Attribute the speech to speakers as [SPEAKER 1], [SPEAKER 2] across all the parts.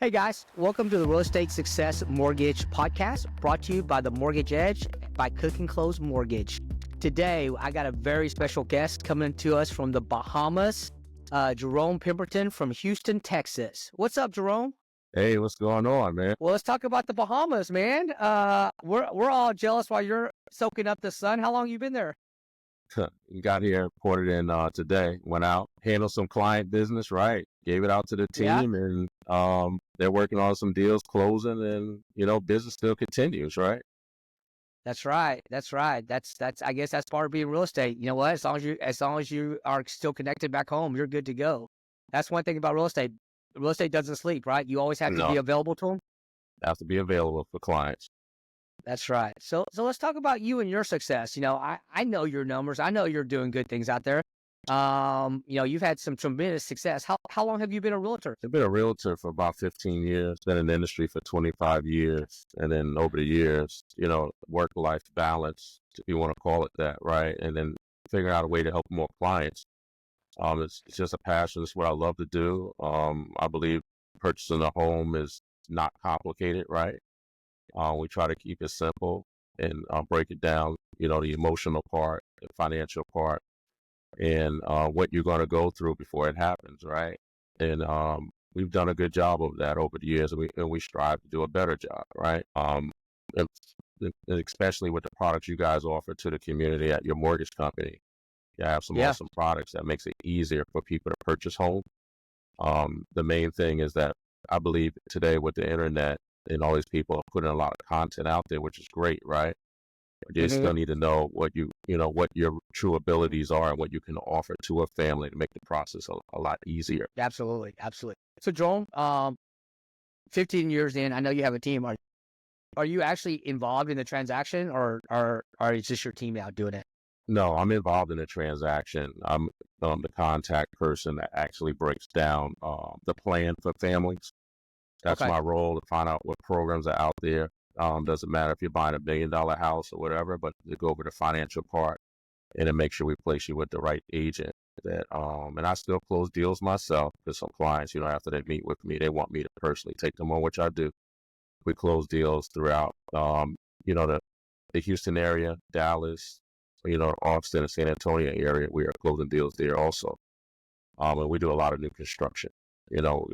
[SPEAKER 1] Hey guys, welcome to the Real Estate Success Mortgage Podcast, brought to you by The Mortgage Edge by Cook and Close Mortgage. Today, I got a very special guest coming to us from the Bahamas, Jerome Pemberton from Houston, Texas. What's up, Jerome?
[SPEAKER 2] Hey, what's going on, man?
[SPEAKER 1] Well, let's talk about the Bahamas, man. We're all jealous while you're soaking up the sun. How long you been there?
[SPEAKER 2] Got here, ported in today, went out, handled some client business, right? Gave it out to the team, and they're working on some deals, closing, and business still continues, right?
[SPEAKER 1] That's right. That's I guess that's part of being real estate. You know what? As long as you are still connected back home, you're good to go. That's one thing about real estate. Real estate doesn't sleep, right? You always have to be available to them.
[SPEAKER 2] Have to be available for clients.
[SPEAKER 1] That's right. So let's talk about you and your success. I know your numbers. I know you're doing good things out there. You've had some tremendous success. How long have you been a realtor?
[SPEAKER 2] I've been a realtor for about 15 years, been in the industry for 25 years. And then over the years, work-life balance, if you want to call it that, right? And then figuring out a way to help more clients. It's just a passion. It's what I love to do. I believe purchasing a home is not complicated, right? We try to keep it simple and break it down, the emotional part, the financial part, and what you're going to go through before it happens, right? And we've done a good job of that over the years, and we strive to do a better job, right? And especially with the products you guys offer to the community at your mortgage company. You have some awesome products that makes it easier for people to purchase home. The main thing is that I believe today with the internet and all these people are putting a lot of content out there, which is great, right? But they still need to know what what your true abilities are and what you can offer to a family to make the process a lot easier.
[SPEAKER 1] Absolutely. So Jerome, 15 years in, I know you have a team. Are you actually involved in the transaction or is just your team out doing it?
[SPEAKER 2] No, I'm involved in the transaction. I'm the contact person that actually breaks down the plan for families. That's my role, to find out what programs are out there. Doesn't matter if you're buying $1 million house or whatever, but to go over the financial part and to make sure we place you with the right agent. And I still close deals myself because some clients, after they meet with me, they want me to personally take them on, which I do. We close deals throughout, the Houston area, Dallas, Austin and San Antonio area. We are closing deals there also. And we do a lot of new construction.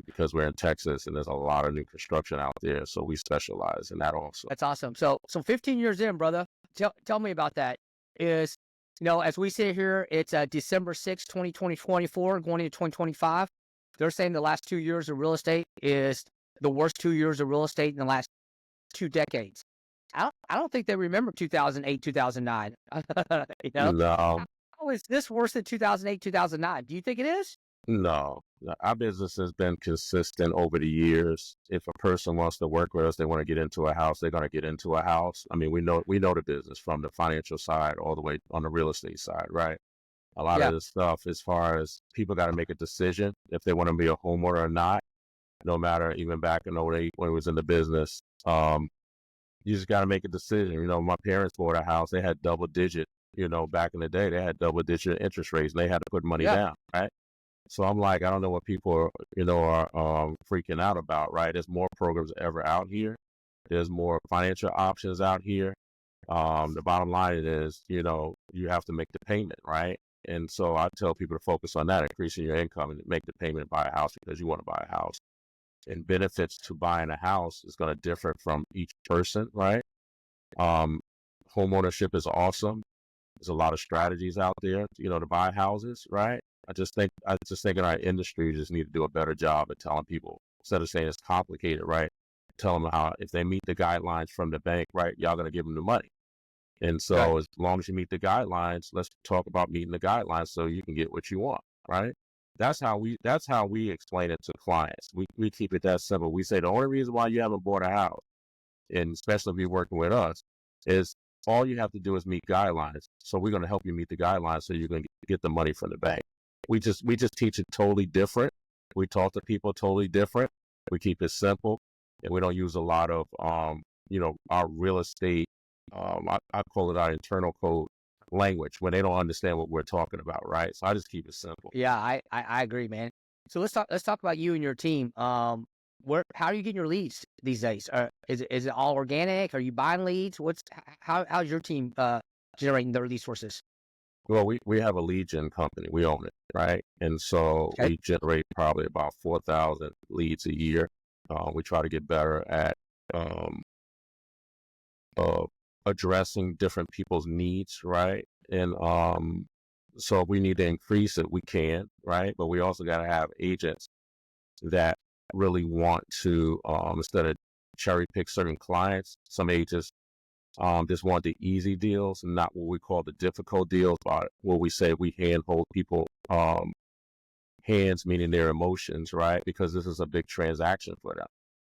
[SPEAKER 2] Because we're in Texas and there's a lot of new construction out there. So we specialize in that also.
[SPEAKER 1] That's awesome. So 15 years in, brother, tell me about that. As we sit here, it's December 6, 2024, going into 2025. They're saying the last 2 years of real estate is the worst 2 years of real estate in the last 2 decades. I don't think they remember 2008, 2009.
[SPEAKER 2] No.
[SPEAKER 1] How is this worse than 2008, 2009? Do you think it is?
[SPEAKER 2] No, our business has been consistent over the years. If a person wants to work with us, they want to get into a house, they're going to get into a house. I mean, we know the business from the financial side all the way on the real estate side, right? A lot of this stuff, as far as people got to make a decision if they want to be a homeowner or not, no matter, even back in 2008 when we was in the business, you just got to make a decision. My parents bought a house, they had double digit, back in the day, they had double digit interest rates and they had to put money down, right? So I'm like, I don't know what people are freaking out about, right? There's more programs ever out here. There's more financial options out here. The bottom line is, you have to make the payment, right? And so I tell people to focus on that, increasing your income and make the payment and buy a house because you want to buy a house. And benefits to buying a house is going to differ from each person, right? Home ownership is awesome. There's a lot of strategies out there, to buy houses, right? I just think in our industry, we just need to do a better job at telling people, instead of saying it's complicated, right? Tell them how, if they meet the guidelines from the bank, right, y'all going to give them the money. And so as long as you meet the guidelines, let's talk about meeting the guidelines so you can get what you want, right? That's how we explain it to clients. We keep it that simple. We say the only reason why you haven't bought a house, and especially if you're working with us, is all you have to do is meet guidelines. So we're going to help you meet the guidelines so you're going to get the money from the bank. We just teach it totally different. We talk to people totally different. We keep it simple, and we don't use a lot of our real estate. I call it our internal code language when they don't understand what we're talking about, right? So I just keep it simple.
[SPEAKER 1] Yeah, I agree, man. So let's talk about you and your team. how are you getting your leads these days? Is it all organic? Are you buying leads? How's your team generating their lead sources?
[SPEAKER 2] Well, we have a lead gen company. We own it, right? And so
[SPEAKER 1] Okay.
[SPEAKER 2] we generate probably about 4,000 leads a year. We try to get better at um, uh, addressing different people's needs, right? And so if we need to increase it, we can, right? But we also got to have agents that really want to, instead of cherry pick certain clients, some agents just want the easy deals, not what we call the difficult deals, but what we say we handhold people hands, meaning their emotions, right? Because this is a big transaction for them.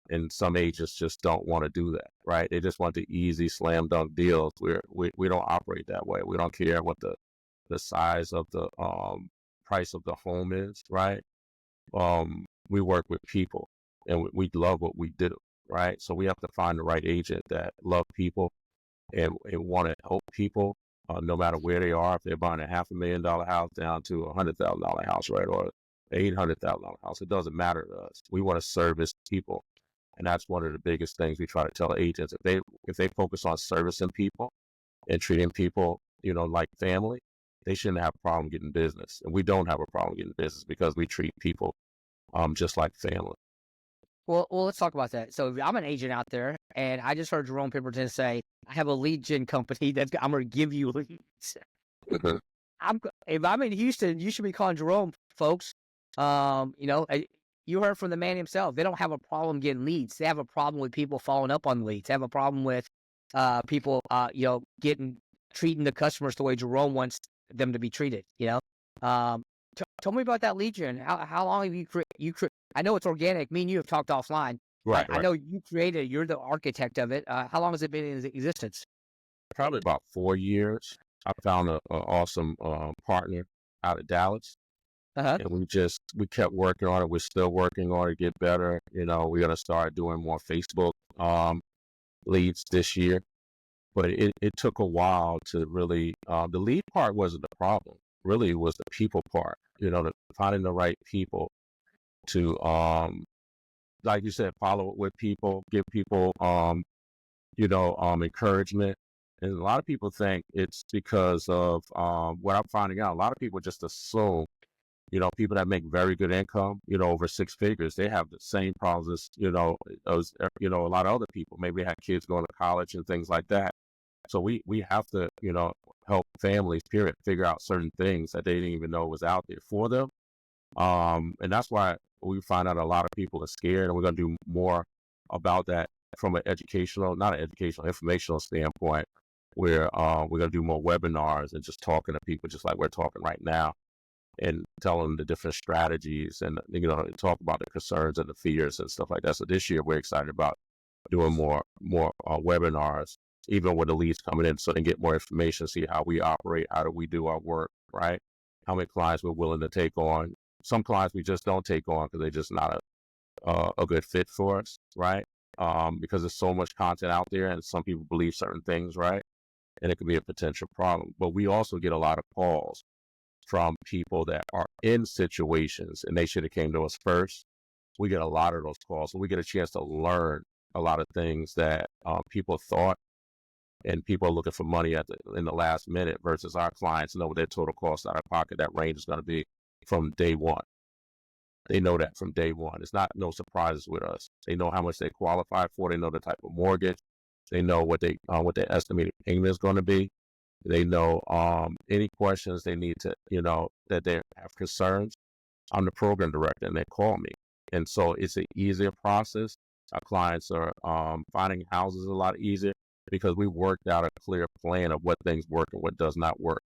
[SPEAKER 2] And some agents just don't want to do that, right? They just want the easy slam dunk deals. We don't operate that way. We don't care what the size of the price of the home is, right? We work with people, and we love what we do, right? So we have to find the right agent that love people and want to help people, no matter where they are. If they're buying a $500,000 house down to $100,000 house, right, or $800,000 house, it doesn't matter to us. We want to service people, and that's one of the biggest things we try to tell agents. If they focus on servicing people and treating people, like family, they shouldn't have a problem getting business, and we don't have a problem getting business because we treat people just like family.
[SPEAKER 1] Well, let's talk about that. So I'm an agent out there, and I just heard Jerome Pemberton say, "I have a lead gen company I'm going to give you leads."
[SPEAKER 2] Mhm.
[SPEAKER 1] If I'm in Houston, you should be calling Jerome, folks. You heard from the man himself. They don't have a problem getting leads. They have a problem with people following up on leads. They have a problem with people, treating the customers the way Jerome wants them to be treated. Tell me about that lead gen. How long have I know it's organic. Me and you have talked offline.
[SPEAKER 2] Right,
[SPEAKER 1] I
[SPEAKER 2] right.
[SPEAKER 1] know you created it. You're the architect of it. How long has it been in existence?
[SPEAKER 2] Probably about 4 years. I found a awesome partner out of Dallas,
[SPEAKER 1] Uh-huh.
[SPEAKER 2] and we kept working on it. We're still working on it to get better. We're gonna start doing more Facebook leads this year, but it took a while to really. The lead part wasn't the problem. Really, it was the people part. Finding the right people to, like you said, follow up with people, give people encouragement. And a lot of people think it's because of what I'm finding out. A lot of people just assume, people that make very good income, over six figures, they have the same problems as a lot of other people. Maybe they have kids going to college and things like that. So we have to, help families, period, figure out certain things that they didn't even know was out there for them. And that's why we find out a lot of people are scared, and we're going to do more about that from not an educational, informational standpoint, where we're going to do more webinars and just talking to people just like we're talking right now and telling them the different strategies and, talk about the concerns and the fears and stuff like that. So this year we're excited about doing more webinars, even with the leads coming in, so they can get more information, see how we operate, how do we do our work, right? How many clients we're willing to take on. Some clients we just don't take on because they're just not a good fit for us, right? Because there's so much content out there, and some people believe certain things, right? And it could be a potential problem. But we also get a lot of calls from people that are in situations, and they should have came to us first. We get a lot of those calls, so we get a chance to learn a lot of things that people thought, and people are looking for money in the last minute versus our clients know what their total cost out of pocket, that range is going to be from day one. They know that from day one. It's not no surprises with us. They know how much they qualify for. They know the type of mortgage. They know what their estimated payment is going to be. They know any questions they need to, that they have concerns. I'm the program director, and they call me. And so it's an easier process. Our clients are finding houses a lot easier because we worked out a clear plan of what things work and what does not work.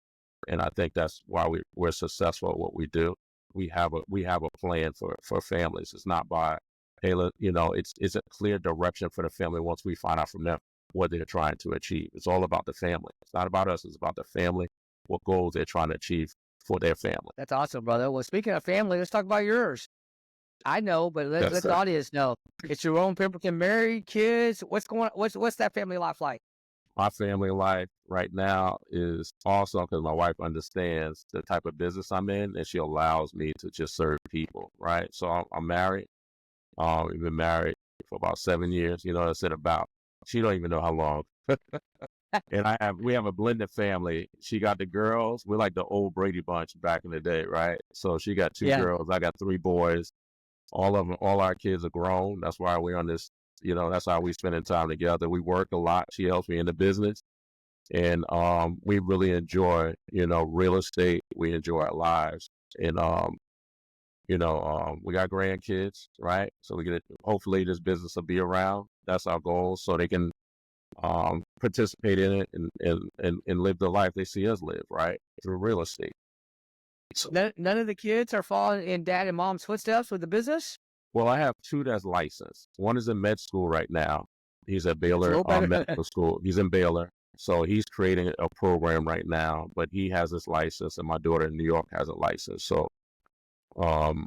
[SPEAKER 2] And I think that's why we're successful at what we do. We have a plan for families. It's not by, hey, it's a clear direction for the family once we find out from them what they're trying to achieve. It's all about the family. It's not about us. It's about the family, what goals they're trying to achieve for their family.
[SPEAKER 1] That's awesome, brother. Well, speaking of family, let's talk about yours. I know, but let the audience know. It's Jerome Pemberton, married, kids. What's that family life like?
[SPEAKER 2] My family life right now is awesome because my wife understands the type of business I'm in, and she allows me to just serve people, right? So I'm married, We've been married for about 7 years. You know, I said about. She don't even know how long. And we have a blended family. She got the girls. We're like the old Brady Bunch back in the day, right? So she got 2
[SPEAKER 1] Yeah.
[SPEAKER 2] girls. I got 3 boys. All our kids are grown. That's why we're on this. You know, that's how we spending time together. We work a lot. She helps me in the business, and we really enjoy, real estate. We enjoy our lives, and we got grandkids, right? So hopefully this business will be around. That's our goal, so they can participate in it and live the life they see us live, right? Through real estate. So,
[SPEAKER 1] None of the kids are following in dad and mom's footsteps with the business?
[SPEAKER 2] well, I have 2 that's licensed. One is in med school right now. He's at
[SPEAKER 1] That's a
[SPEAKER 2] Baylor
[SPEAKER 1] little better.
[SPEAKER 2] Medical School. He's in Baylor. So he's creating a program right now, but he has his license, and my daughter in New York has a license. So um,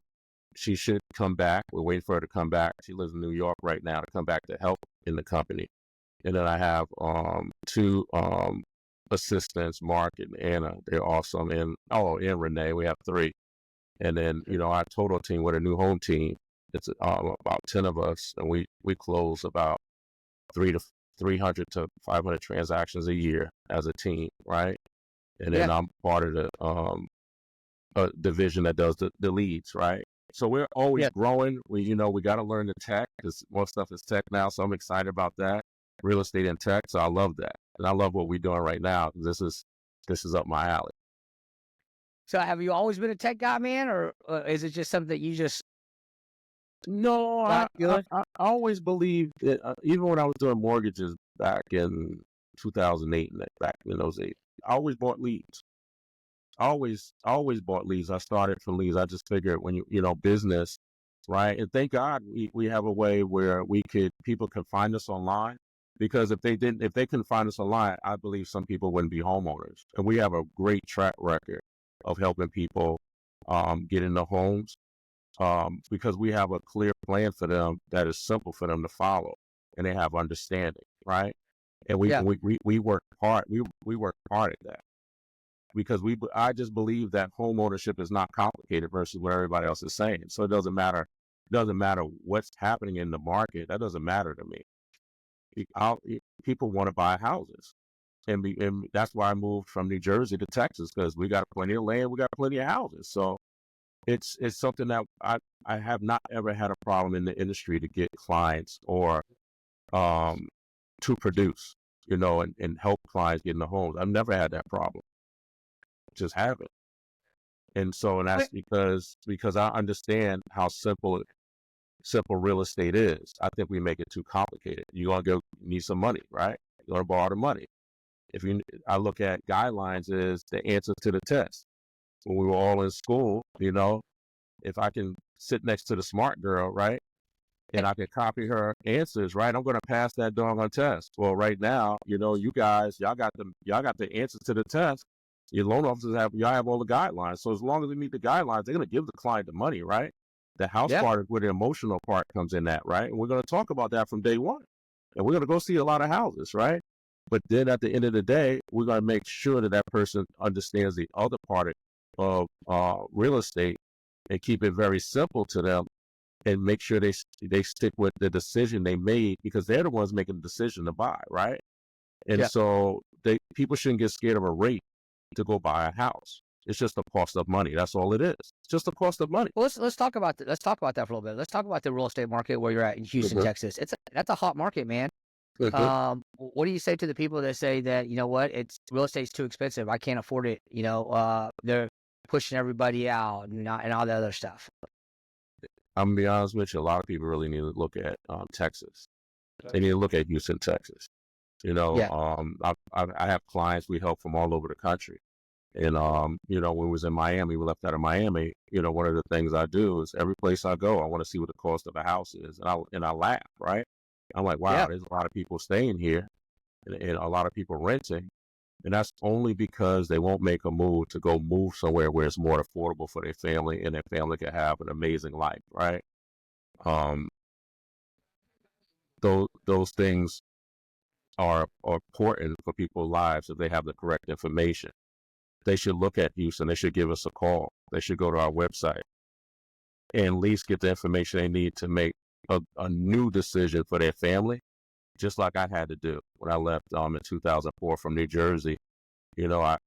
[SPEAKER 2] she should come back. We're waiting for her to come back. She lives in New York right now to come back to help in the company. And then I have 2 assistants, Mark and Anna. They're awesome. And Renee. We have 3. And then, our total team with a new home team, it's about 10 of us, and we close about 300 to 500 transactions a year as a team, right? And then I'm part of the a division that does the leads, right? So we're always growing. We got to learn the tech, because more stuff is tech now. So I'm excited about that, real estate and tech. So I love that, and I love what we're doing right now. This is up my alley.
[SPEAKER 1] So have you always been a tech guy, man, or is it just something that you just?
[SPEAKER 2] No, I always believed that, even when I was doing mortgages back in 2008, and back in those days, I always bought leads. Always bought leads. I started from leads. I just figured when business, right? And thank God we have a way where people can find us online, because if they couldn't find us online, I believe some people wouldn't be homeowners. And we have a great track record of helping people get into homes, because we have a clear plan for them that is simple for them to follow, and they have understanding, right? And we work hard. We work hard at that, because I just believe that home ownership is not complicated versus what everybody else is saying. So it doesn't matter what's happening in the market. That doesn't matter to me. People want to buy houses, and that's why I moved from New Jersey to Texas, because we got plenty of land, we got plenty of houses. So it's something that I have not ever had a problem in the industry to get clients, or to produce, and help clients get in the homes. I've never had that problem. Just haven't. And that's because I understand how simple real estate is. I think we make it too complicated. You're gonna need some money, right? You're gonna borrow the money. I look at guidelines as the answer to the test. When we were all in school, if I can sit next to the smart girl, right, and I can copy her answers, right, I'm gonna pass that doggone test. Well, right now, you guys, y'all got the answers to the test. Your loan officers y'all have all the guidelines. So as long as we meet the guidelines, they're gonna give the client the money, right? The house part is where the emotional part comes in, that, right? And we're gonna talk about that from day one. And we're gonna go see a lot of houses, right? But then at the end of the day, we're gonna make sure that person understands the other part of real estate, and keep it very simple to them, and make sure they stick with the decision they made, because they're the ones making the decision to buy, right? And so people shouldn't get scared of a rate to go buy a house. It's just the cost of money. That's all it is. It's just the cost of money.
[SPEAKER 1] Well, let's talk about that. Let's talk about that for a little bit. Let's talk about the real estate market where you're at in Houston, Texas. That's a hot market, man. What do you say to the people that say that, real estate's too expensive, I can't afford it? They're pushing everybody out and all the other stuff.
[SPEAKER 2] I'm gonna be honest with you. A lot of people really need to look at Texas. They need to look at Houston, Texas. I have clients we help from all over the country. And, when we was in Miami, we left out of Miami, one of the things I do is every place I go, I want to see what the cost of a house is. And I laugh, right? I'm like, wow, there's a lot of people staying here, and a lot of people renting. And that's only because they won't make a move to go move somewhere where it's more affordable for their family, and their family can have an amazing life, right? Those things are important for people's lives if they have the correct information. They should look at Houston. They should give us a call. They should go to our website and at least get the information they need to make a new decision for their family, just like I had to do when I left in 2004 from New Jersey. To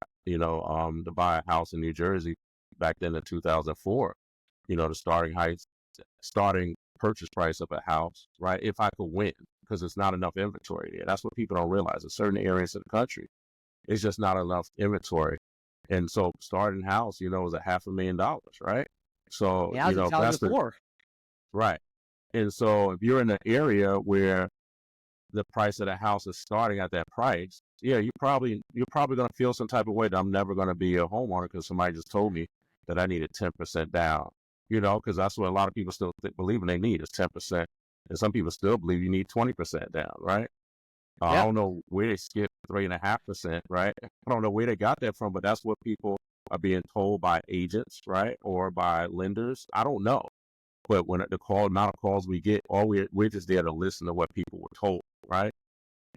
[SPEAKER 2] buy a house in New Jersey back then in 2004, the starting purchase price of a house, right? If I could win, because it's not enough inventory there. That's what people don't realize. In certain areas of the country, it's just not enough inventory. And so starting house, was $500,000, right? So,
[SPEAKER 1] Yeah, I was in
[SPEAKER 2] that's the,
[SPEAKER 1] before.
[SPEAKER 2] right. And so if you're in an area where the price of the house is starting at that price, yeah, you're probably going to feel some type of way that I'm never going to be a homeowner because somebody just told me that I needed 10% down, because that's what a lot of people still believe they need is 10%. And some people still believe you need 20% down, right? I
[SPEAKER 1] Yeah.
[SPEAKER 2] don't know where they skipped 3.5%, right? I don't know where they got that from, but that's what people are being told by agents, right? Or by lenders. I don't know. But when the amount of calls we get, we're just there to listen to what people were told, right?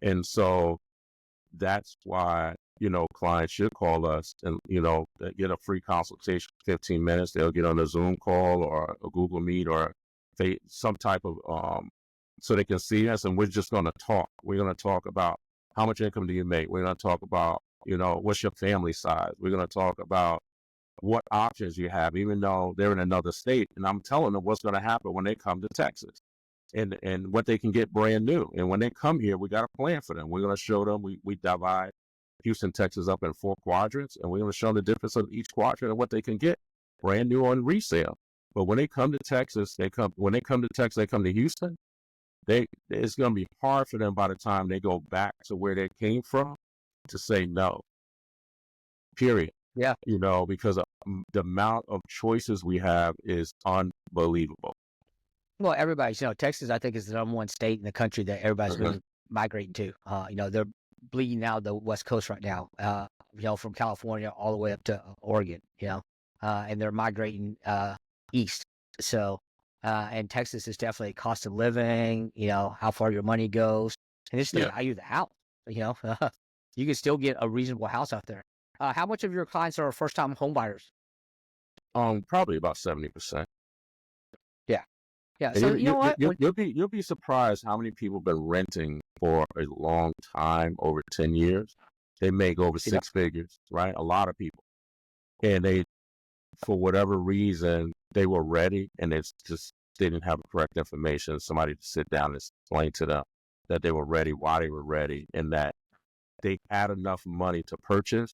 [SPEAKER 2] And so that's why, clients should call us and, get a free consultation, 15 minutes. They'll get on a Zoom call or a Google Meet or some type of, so they can see us, and we're just going to talk. We're going to talk about how much income do you make? We're going to talk about, what's your family size? We're going to talk about what options you have, even though they're in another state. And I'm telling them what's going to happen when they come to Texas and what they can get brand new. And when they come here, we got a plan for them. We're going to show them, we divide Houston, Texas up in 4 quadrants, and we're going to show them the difference of each quadrant and what they can get brand new on resale. But when they come to Texas, they come to Houston, it's going to be hard for them by the time they go back to where they came from to say no, period.
[SPEAKER 1] Yeah.
[SPEAKER 2] Because the amount of choices we have is unbelievable.
[SPEAKER 1] Well, everybody's, Texas, I think, is the number one state in the country that everybody's really migrating to. They're bleeding out the West Coast right now, from California all the way up to Oregon, and they're migrating east. So, and Texas is definitely cost of living, how far your money goes, and it's the value of the house, you can still get a reasonable house out there. How much of your clients are first-time home buyers?
[SPEAKER 2] Probably about 70%.
[SPEAKER 1] Yeah. Yeah.
[SPEAKER 2] And
[SPEAKER 1] So you know what?
[SPEAKER 2] you'll be surprised how many people have been renting for a long time, over 10 years. They make over 6 figures, right? A lot of people. And they, for whatever reason, they were ready, and it's just they didn't have the correct information. Somebody to sit down and explain to them that they were ready, why they were ready, and that they had enough money to purchase.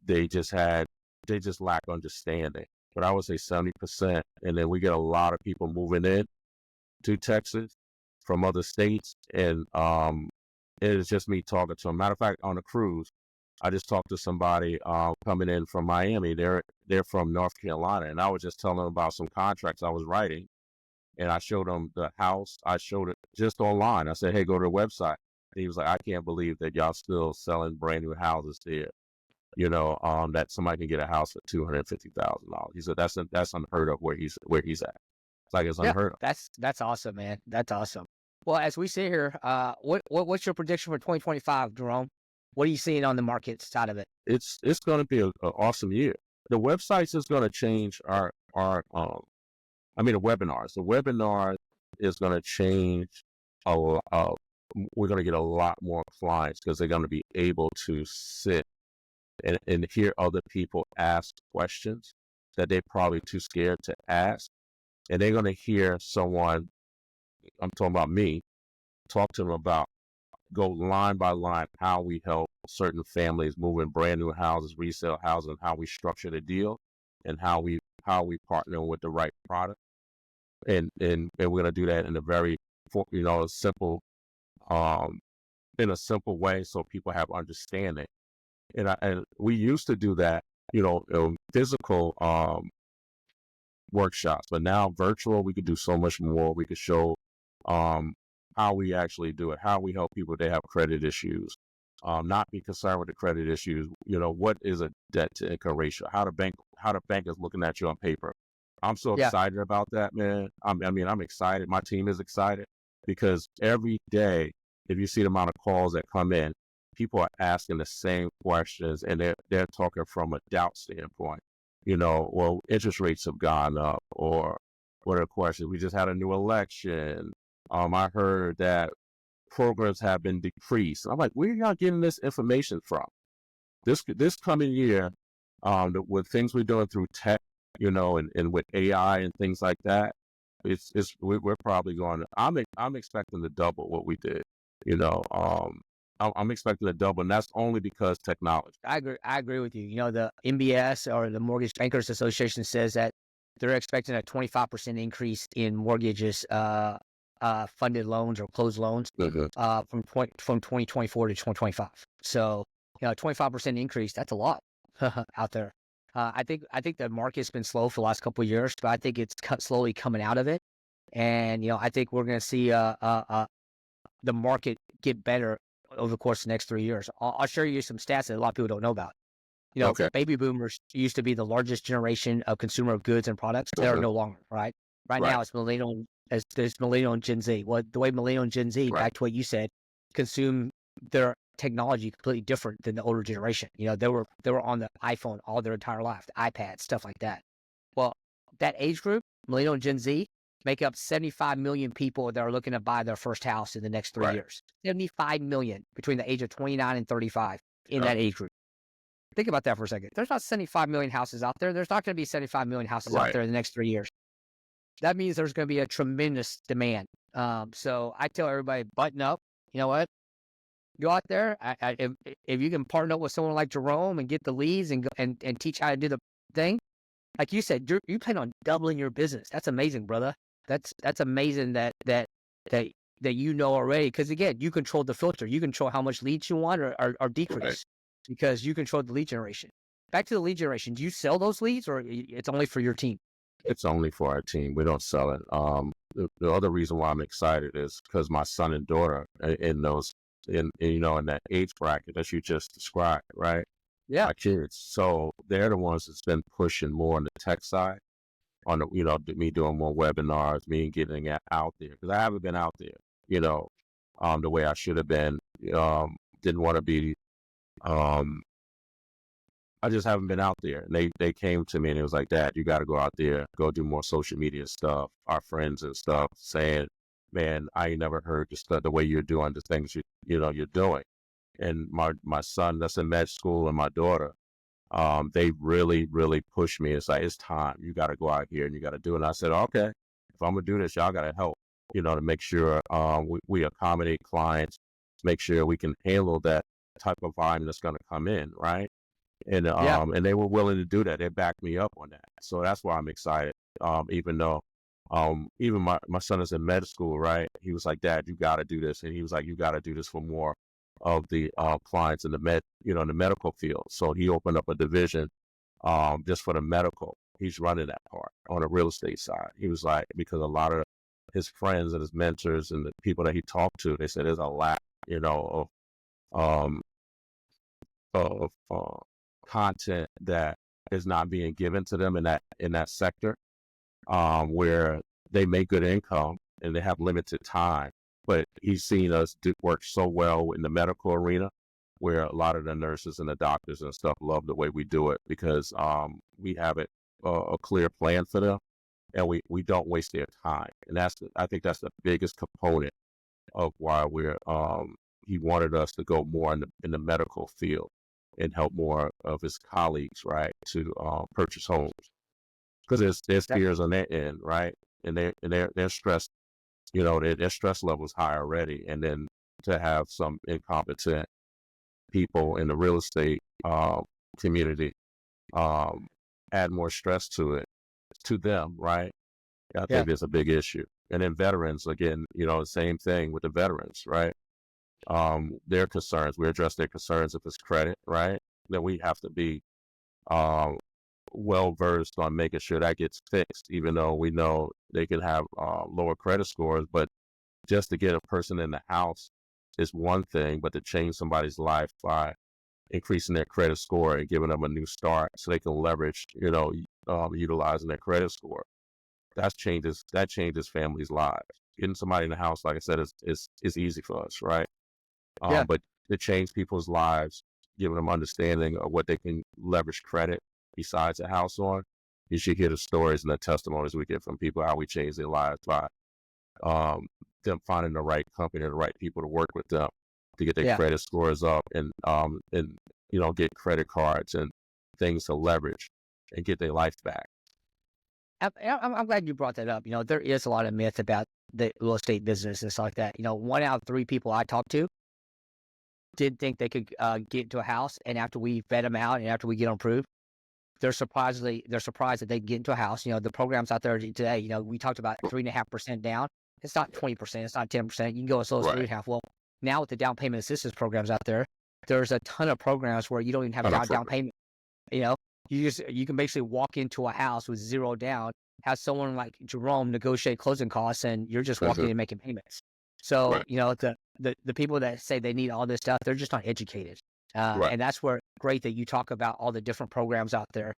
[SPEAKER 2] They just lack understanding. But I would say 70%. And then we get a lot of people moving in to Texas from other states. And it is just me talking to them. Matter of fact, on a cruise, I just talked to somebody coming in from Miami. They're from North Carolina. And I was just telling them about some contracts I was writing. And I showed them the house. I showed it just online. I said, hey, go to the website. And he was like, I can't believe that y'all still selling brand new houses there. That somebody can get a house for $250,000. He said that's unheard of where he's at. It's like it's unheard of.
[SPEAKER 1] That's awesome, man. That's awesome. Well, as we sit here, what's your prediction for 2025, Jerome? What are you seeing on the market side of it?
[SPEAKER 2] It's going to be an awesome year. The websites is going to change the webinars. The webinar is going to change a lot. We're going to get a lot more clients because they're going to be able to sit and hear other people ask questions that they're probably too scared to ask. And they're going to hear someone, I'm talking about me, talk to them about, go line by line, how we help certain families move in brand new houses, resale houses, and how we structure the deal, and how we partner with the right product. And we're going to do that in a very, simple, in a simple way so people have understanding. And we used to do that, physical workshops, but now virtual, we could do so much more. We could show how we actually do it, how we help people that have credit issues, not be concerned with the credit issues. What is a debt to income ratio? How the bank is looking at you on paper. I'm so excited about that, man. I'm excited. My team is excited because every day, if you see the amount of calls that come in, people are asking the same questions, and they're talking from a doubt standpoint. Well, interest rates have gone up, or What are the questions? We just had a new election. I heard that programs have been decreased. I'm like, where are y'all getting this information from? This coming year, with things we're doing through tech, and with AI and things like that, we're probably going to. I'm expecting to double what we did. I'm expecting to double, and that's only because technology.
[SPEAKER 1] I agree with you. The MBS, or the Mortgage Bankers Association, says that they're expecting a 25% increase in mortgages, funded loans or closed loans, from 2024 to 2025. So, 25% increase, that's a lot out there. I think the market's been slow for the last couple of years, but I think it's slowly coming out of it. And, I think we're going to see the market get better over the course of the next 3 years. I'll share you some stats that a lot of people don't know about.
[SPEAKER 2] Okay.
[SPEAKER 1] Baby boomers used to be the largest generation of consumer goods and products. They're no longer, right? Right now, it's millennial, there's millennial and Gen Z. Well, the way millennial and Gen Z, back to what you said, consume their technology completely different than the older generation. They were on the iPhone all their entire life, the iPad, stuff like that. Well, that age group, millennial and Gen Z, make up 75 million people that are looking to buy their first house in the next 3 years. 75 million between the age of 29 and 35 in that age group. Think about that for a second. There's not 75 million houses out there. There's not going to be 75 million houses out there in the next 3 years. That means there's going to be a tremendous demand. So I tell everybody, button up. You know what? Go out there. If you can partner up with someone like Jerome and get the leads and teach how to do the thing, like you said, you plan on doubling your business. That's amazing, brother. That's amazing that already. Because again, you control the filter. You control how much leads you want or decrease, because you control the lead generation. Back to the lead generation. Do you sell those leads, or it's only for your team?
[SPEAKER 2] It's only for our team. We don't sell it. The other reason why I'm excited is because my son and daughter in that age bracket that you just described, right?
[SPEAKER 1] Yeah.
[SPEAKER 2] My kids. So they're the ones that's been pushing more on the tech side, on the, me doing more webinars, me getting out there, because I haven't been out there, the way I should have been. Didn't want to be. I just haven't been out there. And they came to me and it was like, Dad, you got to go out there, go do more social media stuff. Our friends and stuff saying, man, I ain't never heard the way you're doing the things you're doing. And my son that's in med school and my daughter, they really, really pushed me. It's like, it's time. You got to go out here and you got to do it. And I said, okay, if I'm going to do this, y'all got to help, to make sure we accommodate clients, make sure we can handle that type of volume that's going to come in, right? And and they were willing to do that. They backed me up on that. So that's why I'm excited. Even though even my son is in med school, right? He was like, Dad, you got to do this. And he was like, you got to do this for more of the clients in the in the medical field. So he opened up a division just for the medical. He's running that part on the real estate side. He was like, because a lot of his friends and his mentors and the people that he talked to, they said there's a lack, of content that is not being given to them in that sector, where they make good income and they have limited time. But he's seen us work so well in the medical arena, where a lot of the nurses and the doctors and stuff love the way we do it, because we have a clear plan for them, and we don't waste their time. And I think that's the biggest component of why he wanted us to go more in the medical field and help more of his colleagues, right, to purchase homes, because there's fears on their end, right, and they're stressed, their stress level is high already, and then to have some incompetent people in the real estate community add more stress to them, right? I think there's a big issue. And then veterans, again, the same thing with the veterans, right? Their concerns, we address their concerns. If it's credit, right, then we have to be well versed on making sure that gets fixed, even though we know they can have lower credit scores. But just to get a person in the house is one thing, but to change somebody's life by increasing their credit score and giving them a new start so they can leverage, utilizing their credit score, that changes families' lives. Getting somebody in the house, like I said, is easy for us, right? But to change people's lives, giving them understanding of what they can leverage credit besides a house on, You should hear the stories and the testimonies we get from people, how we change their lives by them finding the right company, the right people to work with them to get their credit scores up, and get credit cards and things to leverage and get their life back.
[SPEAKER 1] I'm glad you brought that up. There is a lot of myth about the real estate business and stuff like that. 1 out of 3 people I talked to didn't think they could get into a house, and after we vet them out and after we get them approved, they're surprised that they can get into a house. The programs out there today, we talked about 3.5% down. It's not 20%. It's not 10%. You can go as low as 3.5%. Well, now with the down payment assistance programs out there, there's a ton of programs where you don't even have down payment. You can basically walk into a house with 0 down, have someone like Jerome negotiate closing costs, and you're just walking in and making payments. So, the people that say they need all this stuff, they're just not educated. And that's where great that you talk about all the different programs out there.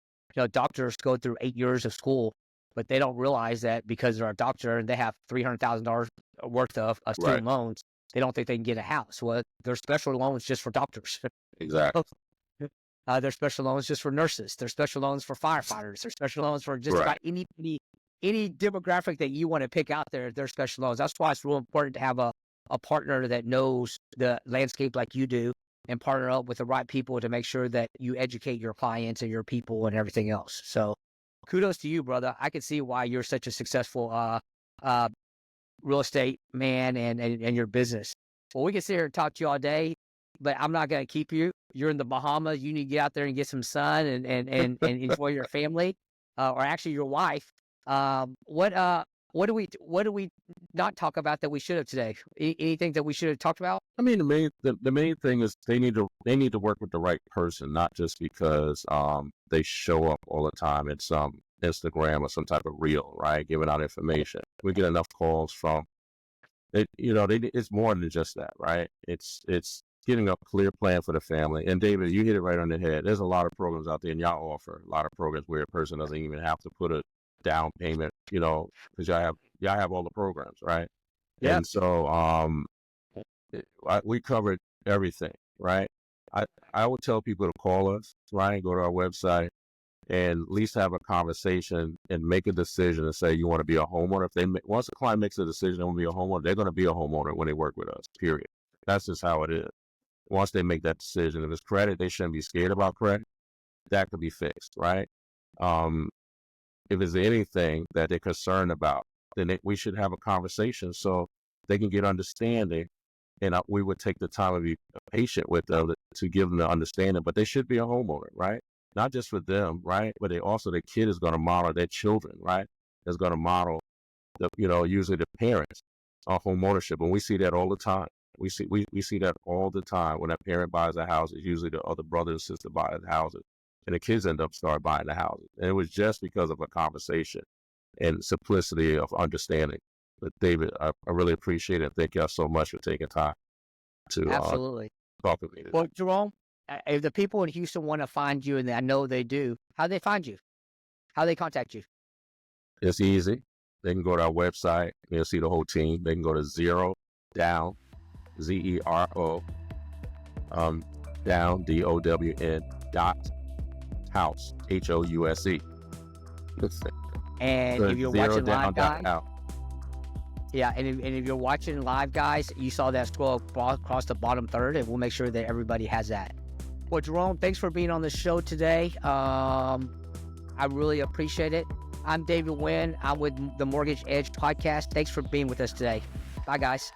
[SPEAKER 1] Doctors go through 8 years of school, but they don't realize that because they're a doctor and they have $300,000 worth of student loans, they don't think they can get a house. Well, there's special loans just for doctors.
[SPEAKER 2] Exactly.
[SPEAKER 1] There's special loans just for nurses. There's special loans for firefighters. There's special loans for just about any demographic that you want to pick out there. There's special loans. That's why it's real important to have a partner that knows the landscape like you do, and partner up with the right people to make sure that you educate your clients and your people and everything else. So kudos to you, brother. I can see why you're such a successful real estate man and your business. Well, we can sit here and talk to you all day, but I'm not going to keep you. You're in the Bahamas. You need to get out there and get some sun and enjoy your family, or actually your wife. What do we not talk about that we should have today? Anything that we should have talked about?
[SPEAKER 2] I mean, the main thing is they need to work with the right person, not just because they show up all the time in some Instagram or some type of reel, right? Giving out information. We get enough calls from it. It's more than just that, right? It's getting a clear plan for the family. And David, you hit it right on the head. There's a lot of programs out there, and y'all offer a lot of programs where a person doesn't even have to put a down payment, because y'all have all the programs, right? Yeah. And so we covered everything, right? I would tell people to call us, right? Go to our website and at least have a conversation and make a decision and say you want to be a homeowner. Once a client makes a decision they want to be a homeowner, they're going to be a homeowner when they work with us, period. That's just how it is. Once they make that decision, if it's credit, they shouldn't be scared about credit. That could be fixed, right? If there's anything that they're concerned about, then we should have a conversation so they can get understanding. And we would take the time to be patient with them to give them the understanding. But they should be a homeowner, right? Not just for them, right? But the kid is going to model their children, right? Is going to model usually the parents are home ownership, and we see that all the time. We see that all the time. When a parent buys a house, it's usually the other brother and sister buy the houses, and the kids end up start buying the houses. And it was just because of a conversation and simplicity of understanding. But David, I really appreciate it. Thank y'all so much for taking time to
[SPEAKER 1] absolutely
[SPEAKER 2] talk with me today.
[SPEAKER 1] Well, Jerome, if the people in Houston want to find you, and I know they do, how do they find you? How do they contact you?
[SPEAKER 2] It's easy. They can go to our website. They'll see the whole team. They can go to Zero Down, ZERO, down, DOWN, house, HOUSE.
[SPEAKER 1] And if you're watching live, guys,
[SPEAKER 2] out.
[SPEAKER 1] Yeah, and if you're watching live, guys, you saw that scroll across the bottom third, and we'll make sure that everybody has that. Well, Jerome, thanks for being on the show today. I really appreciate it. I'm David Wynn. I'm with the Mortgage Edge podcast. Thanks for being with us today. Bye, guys.